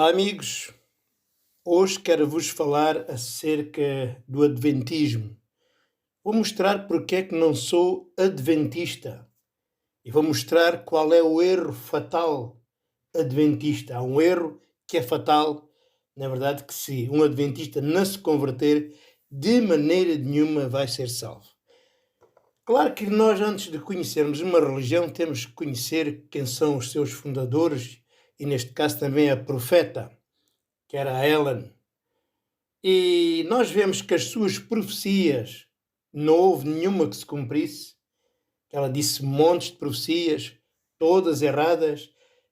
Olá, amigos. Hoje quero vos falar acerca do Adventismo. Vou mostrar porque é que não sou adventista e vou mostrar qual é o erro fatal adventista. Há um erro que é fatal, na verdade, que se um adventista não se converter, de maneira nenhuma vai ser salvo. Claro que nós, antes de conhecermos uma religião, temos que conhecer quem são os seus fundadores e, neste caso, também a profeta, que era a Ellen. E nós vemos que as suas profecias, não houve nenhuma que se cumprisse. Ela disse montes de profecias, todas erradas.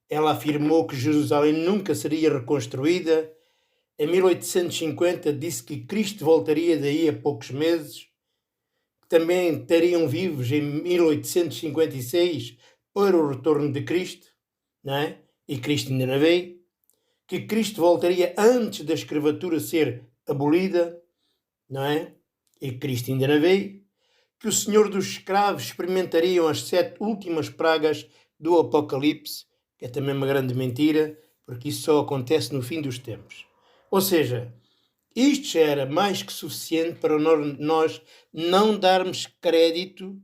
Ela afirmou que Jerusalém nunca seria reconstruída. Em 1850 disse que Cristo voltaria daí a poucos meses. Também estariam vivos em 1856 para o retorno de Cristo, não é? E Cristo ainda não veio. Que Cristo voltaria antes da escravatura ser abolida, não é? E Cristo ainda não veio. Que o Senhor dos escravos experimentariam as 7 últimas pragas do Apocalipse, que é também uma grande mentira, porque isso só acontece no fim dos tempos. Ou seja, isto já era mais que suficiente para nós não darmos crédito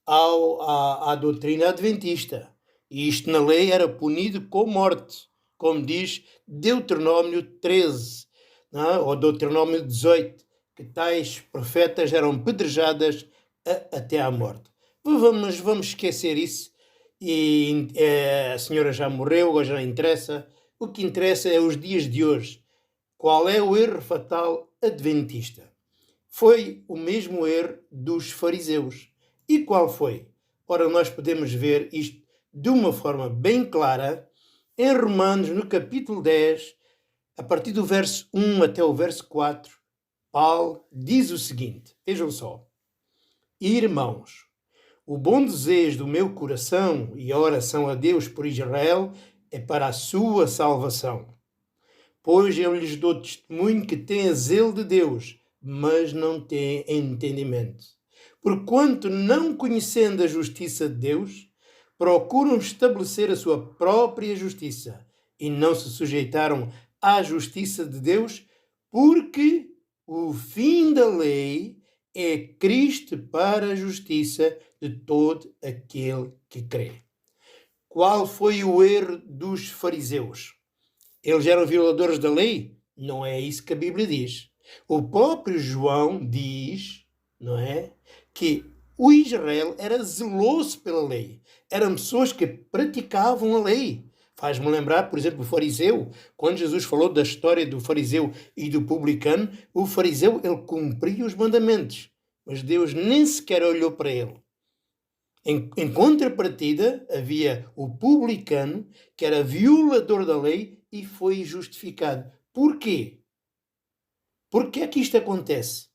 à doutrina adventista. E isto na lei era punido com morte, como diz Deuteronômio 13, não é? Ou Deuteronômio 18, que tais profetas eram pedrejadas até à morte. Vamos esquecer isso. E a senhora já morreu, agora já não interessa. O que interessa é os dias de hoje. Qual é o erro fatal adventista? Foi o mesmo erro dos fariseus. E qual foi? Ora, nós podemos ver isto de uma forma bem clara em Romanos, no capítulo 10, a partir do verso 1 até o verso 4, Paulo diz o seguinte, vejam só: Irmãos, o bom desejo do meu coração e a oração a Deus por Israel é para a sua salvação. Pois eu lhes dou testemunho que têm zelo de Deus, mas não têm entendimento. Porquanto, não conhecendo a justiça de Deus, procuram estabelecer a sua própria justiça e não se sujeitaram à justiça de Deus, porque o fim da lei é Cristo para a justiça de todo aquele que crê. Qual foi o erro dos fariseus? Eles eram violadores da lei? Não é isso que a Bíblia diz. O próprio João diz, não é, que o Israel era zeloso pela lei. Eram pessoas que praticavam a lei. Faz-me lembrar, por exemplo, o fariseu. Quando Jesus falou da história do fariseu e do publicano, o fariseu, ele cumpria os mandamentos. Mas Deus nem sequer olhou para ele. Em contrapartida, havia o publicano, que era violador da lei e foi justificado. Porquê? Porquê é que isto acontece?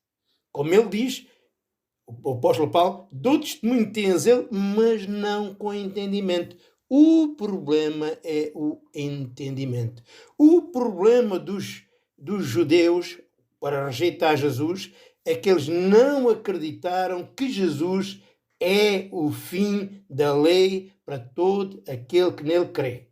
Como ele diz, o apóstolo Paulo, dou testemunho de tens ele, mas não com entendimento. O problema é o entendimento. O problema dos judeus, para rejeitar Jesus, é que eles não acreditaram que Jesus é o fim da lei para todo aquele que nele crê.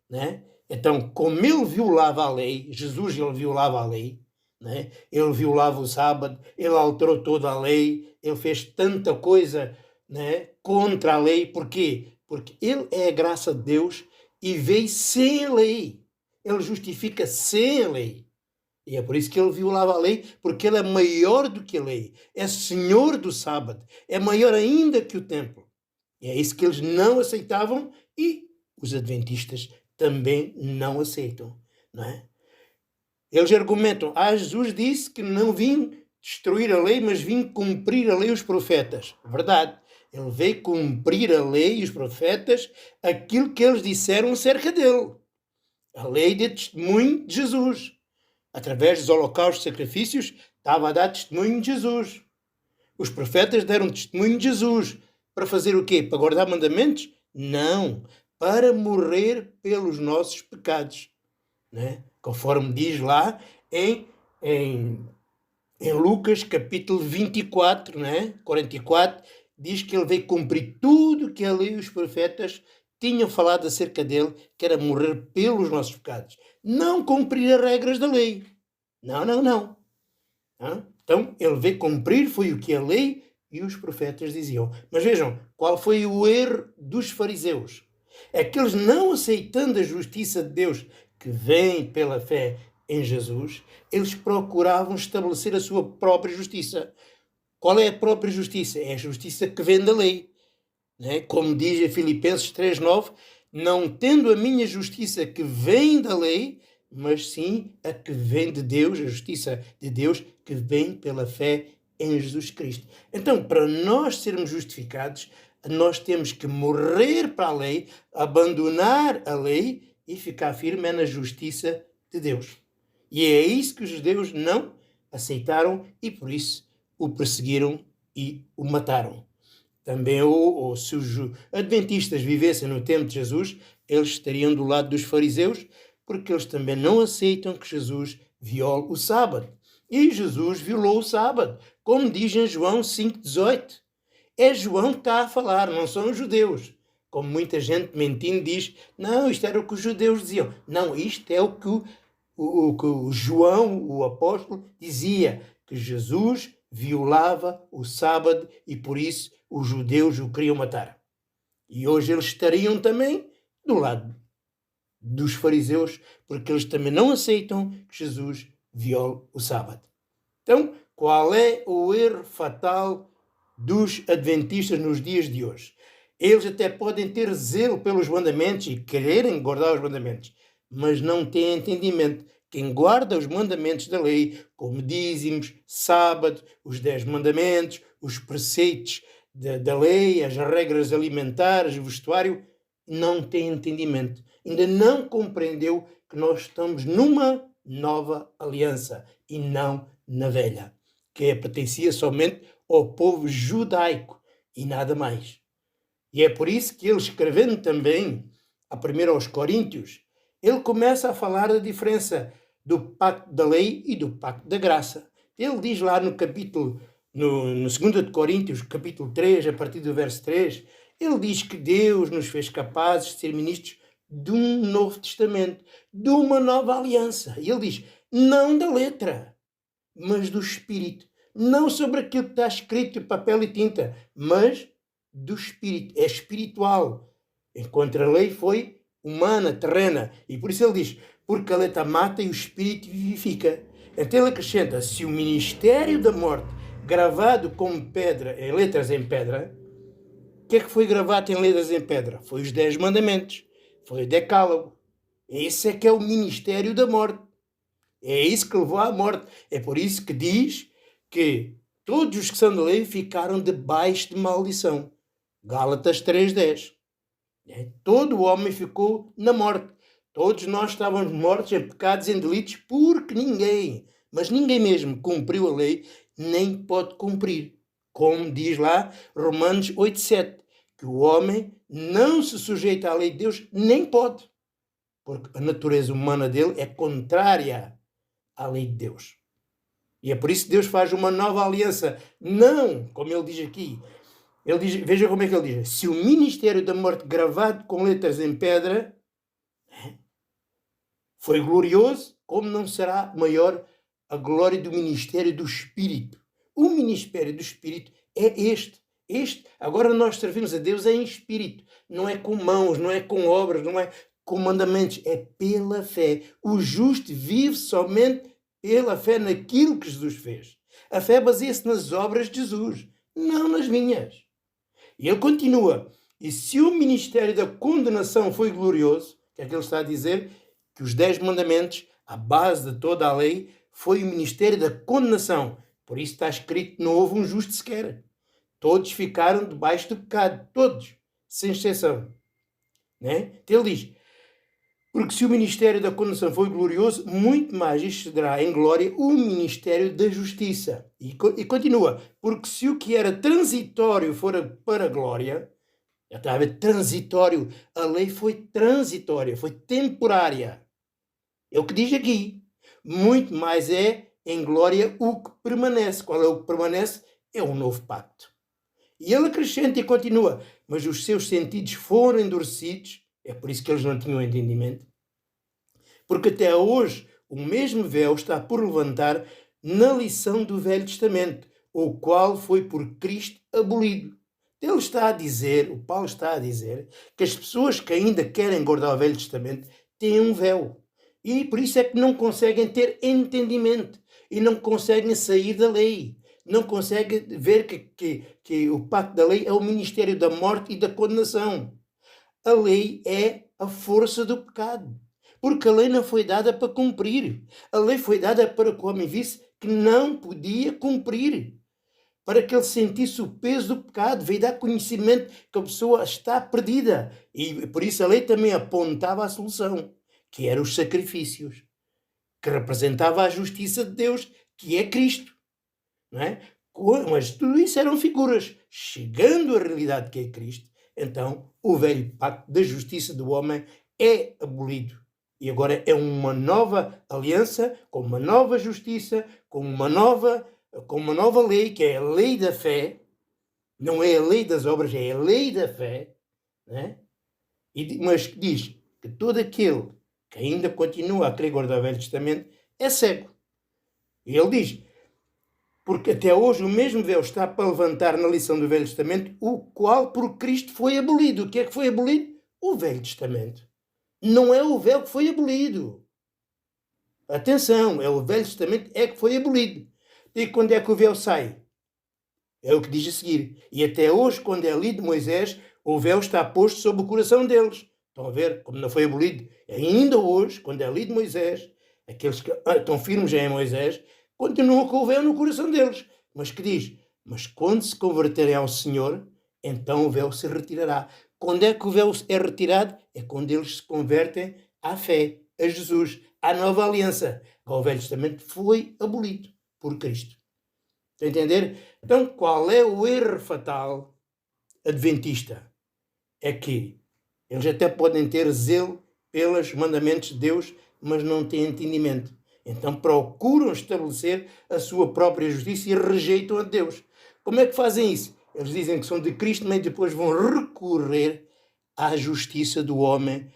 Né? Então, como ele violava a lei, Jesus ele violava a lei, né? Ele violava o sábado, ele alterou toda a lei, ele fez tanta coisa, né, contra a lei. Porquê? Porque ele é a graça de Deus e veio sem a lei. Ele justifica sem a lei. E é por isso que ele violava a lei, porque ele é maior do que a lei, é senhor do sábado, é maior ainda que o templo. E é isso que eles não aceitavam e os adventistas também não aceitam, não é? Eles argumentam, Jesus disse que não vim destruir a lei, mas vim cumprir a lei e os profetas. Verdade, ele veio cumprir a lei e os profetas, aquilo que eles disseram acerca dele. A lei de testemunho de Jesus. Através dos holocaustos e sacrifícios, estava a dar testemunho de Jesus. Os profetas deram testemunho de Jesus. Para fazer o quê? Para guardar mandamentos? Não. Para morrer pelos nossos pecados. Né? Conforme diz lá em Lucas capítulo 24, né? 44, diz que ele veio cumprir tudo que a lei e os profetas tinham falado acerca dele, que era morrer pelos nossos pecados. não cumprir as regras da lei. Não, não, não. Então, ele veio cumprir, foi o que a lei e os profetas diziam. Mas vejam, qual foi o erro dos fariseus? É que eles, não aceitando a justiça de Deus que vem pela fé em Jesus, eles procuravam estabelecer a sua própria justiça. Qual é a própria justiça? É a justiça que vem da lei. Né? Como diz em Filipenses 3:9, não tendo a minha justiça que vem da lei, mas sim a que vem de Deus, a justiça de Deus que vem pela fé em Jesus Cristo. Então, para nós sermos justificados, nós temos que morrer para a lei, abandonar a lei e ficar firme na justiça de Deus. E é isso que os judeus não aceitaram e por isso o perseguiram e o mataram. Também, se os adventistas vivessem no tempo de Jesus, eles estariam do lado dos fariseus, porque eles também não aceitam que Jesus viole o sábado. E Jesus violou o sábado, como diz em João 5,18. É João que está a falar, não são os judeus. Como muita gente mentindo diz, não, isto era o que os judeus diziam. Não, isto é o que o João, o apóstolo, dizia, que Jesus violava o sábado e por isso os judeus o queriam matar. E hoje eles estariam também do lado dos fariseus, porque eles também não aceitam que Jesus viole o sábado. Então, qual é o erro fatal dos adventistas nos dias de hoje? Eles até podem ter zelo pelos mandamentos e quererem guardar os mandamentos, mas não têm entendimento. Quem guarda os mandamentos da lei, como dízimos, sábado, os 10 mandamentos, os preceitos da lei, as regras alimentares, o vestuário, não tem entendimento. Ainda não compreendeu que nós estamos numa nova aliança e não na velha, que pertencia somente ao povo judaico e nada mais. E é por isso que ele, escrevendo também a 1 aos Coríntios, ele começa a falar da diferença do pacto da lei e do pacto da graça. Ele diz lá no capítulo, no 2 de Coríntios, capítulo 3, a partir do verso 3, ele diz que Deus nos fez capazes de ser ministros de um novo testamento, de uma nova aliança. E ele diz, não da letra, mas do espírito. Não sobre aquilo que está escrito em papel e tinta, mas do espírito. É espiritual. Enquanto a lei foi humana, terrena. E por isso ele diz, porque a letra mata e o espírito vivifica. Então ele acrescenta, se o ministério da morte, gravado com pedra, em letras em pedra, o que é que foi gravado em letras em pedra? Foi os 10 mandamentos. Foi o decálogo. Esse é que é o ministério da morte. É isso que levou à morte. É por isso que diz que todos os que são da lei ficaram debaixo de maldição. Gálatas 3:10. Todo o homem ficou na morte. Todos nós estávamos mortos em pecados e em delitos porque ninguém, mas ninguém mesmo, cumpriu a lei, nem pode cumprir. Como diz lá Romanos 8:7, que o homem não se sujeita à lei de Deus, nem pode, porque a natureza humana dele é contrária à lei de Deus. E é por isso que Deus faz uma nova aliança. Não, como ele diz aqui, ele diz, veja como é que ele diz, se o ministério da morte gravado com letras em pedra foi glorioso, como não será maior a glória do ministério do Espírito? O ministério do Espírito é este. Agora nós servimos a Deus em espírito. Não é com mãos, não é com obras, não é com mandamentos. É pela fé. O justo vive somente pela fé naquilo que Jesus fez. A fé baseia-se nas obras de Jesus, não nas minhas. E ele continua. E se o ministério da condenação foi glorioso, o que é que ele está a dizer? Que os 10 mandamentos, a base de toda a lei, foi o ministério da condenação. Por isso está escrito, não houve um justo sequer. Todos ficaram debaixo do pecado. Todos, sem exceção. Né? Então ele diz, porque se o ministério da condenação foi glorioso, muito mais excederá em glória o ministério da justiça. E continua, porque se o que era transitório fora para a glória, já está a ver, transitório, a lei foi transitória, foi temporária. É o que diz aqui. Muito mais é em glória o que permanece. Qual é o que permanece? É um novo pacto. E ele acrescenta e continua, mas os seus sentidos foram endurecidos, é por isso que eles não tinham entendimento, Porque até hoje o mesmo véu está por levantar na lição do Velho Testamento, o qual foi por Cristo abolido. Ele está a dizer, o Paulo está a dizer, que as pessoas que ainda querem guardar o Velho Testamento têm um véu. E por isso é que não conseguem ter entendimento e não conseguem sair da lei. Não conseguem ver que o pacto da lei é o ministério da morte e da condenação. A lei é a força do pecado. Porque a lei não foi dada para cumprir. A lei foi dada para que o homem visse que não podia cumprir. Para que ele sentisse o peso do pecado, veio dar conhecimento que a pessoa está perdida. E por isso a lei também apontava a solução, que eram os sacrifícios, que representava a justiça de Deus, que é Cristo. Não é? Mas tudo isso eram figuras. Chegando à realidade que é Cristo, então o velho pacto da justiça do homem é abolido. E agora é uma nova aliança, com uma nova justiça, com uma nova lei, que é a lei da fé. Não é a lei das obras, é a lei da fé. Né? Mas diz que todo aquele que ainda continua a querer guardar o Velho Testamento é cego. E ele diz, porque até hoje o mesmo véu está para levantar na lição do Velho Testamento, o qual por Cristo foi abolido. O que é que foi abolido? O Velho Testamento. Não é o véu que foi abolido. Atenção, é o Velho Testamento é que foi abolido. E quando é que o véu sai? É o que diz a seguir. E até hoje, quando é lido Moisés, o véu está posto sobre o coração deles. Estão a ver como não foi abolido? Ainda hoje, quando é lido Moisés, aqueles que estão firmes em Moisés, continuam com o véu no coração deles. Mas que diz? Mas quando se converterem ao Senhor, então o véu se retirará. Quando é que o véu é retirado? É quando eles se convertem à fé, a Jesus, à nova aliança. O Velho Testamento foi abolido por Cristo. Está a entender? Então, qual é o erro fatal adventista? É que eles até podem ter zelo pelos mandamentos de Deus, mas não têm entendimento. Então procuram estabelecer a sua própria justiça e rejeitam a Deus. Como é que fazem isso? Eles dizem que são de Cristo, mas depois vão recorrer à justiça do homem,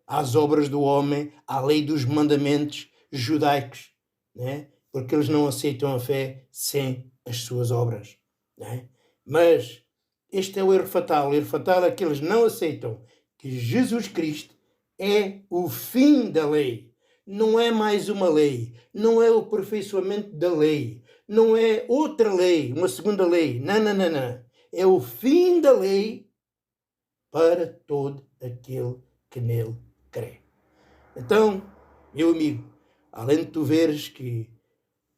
às obras do homem, à lei dos mandamentos judaicos, né? Porque eles não aceitam a fé sem as suas obras. Né? Mas este é o erro fatal. O erro fatal é que eles não aceitam que Jesus Cristo é o fim da lei. Não é mais uma lei. Não é o aperfeiçoamento da lei. Não é outra lei, uma segunda lei. Não, não, não, não. É o fim da lei para todo aquele que nele crê. Então, meu amigo, além de tu veres que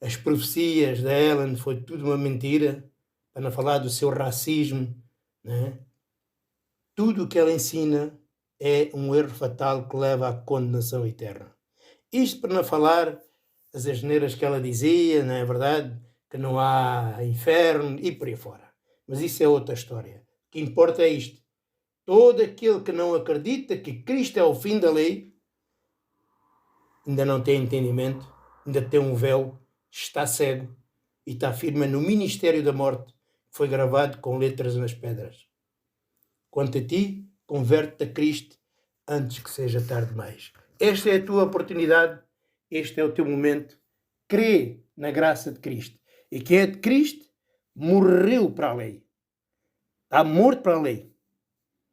as profecias da Ellen foi tudo uma mentira, para não falar do seu racismo, né? Tudo o que ela ensina é um erro fatal que leva à condenação eterna. Isto para não falar as asneiras que ela dizia, não é verdade? Que não há inferno e por aí fora. Mas isso é outra história. O que importa é isto. Todo aquele que não acredita que Cristo é o fim da lei, ainda não tem entendimento, ainda tem um véu, está cego e está firme no ministério da morte, que foi gravado com letras nas pedras. Quanto a ti, converte-te a Cristo antes que seja tarde demais. Esta é a tua oportunidade, este é o teu momento. Crê na graça de Cristo. E quem é de Cristo morreu para a lei. Está morto para a lei.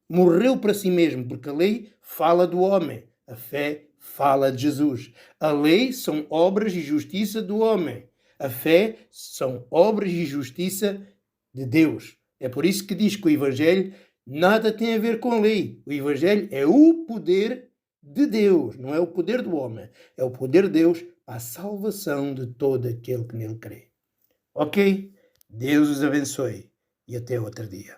Morreu para si mesmo, porque a lei fala do homem. A fé fala de Jesus. A lei são obras e justiça do homem. A fé são obras e justiça de Deus. É por isso que diz que o Evangelho nada tem a ver com a lei. O Evangelho é o poder de Deus, não é o poder do homem. É o poder de Deus para a salvação de todo aquele que nele crê. Ok? Deus os abençoe e até outro dia.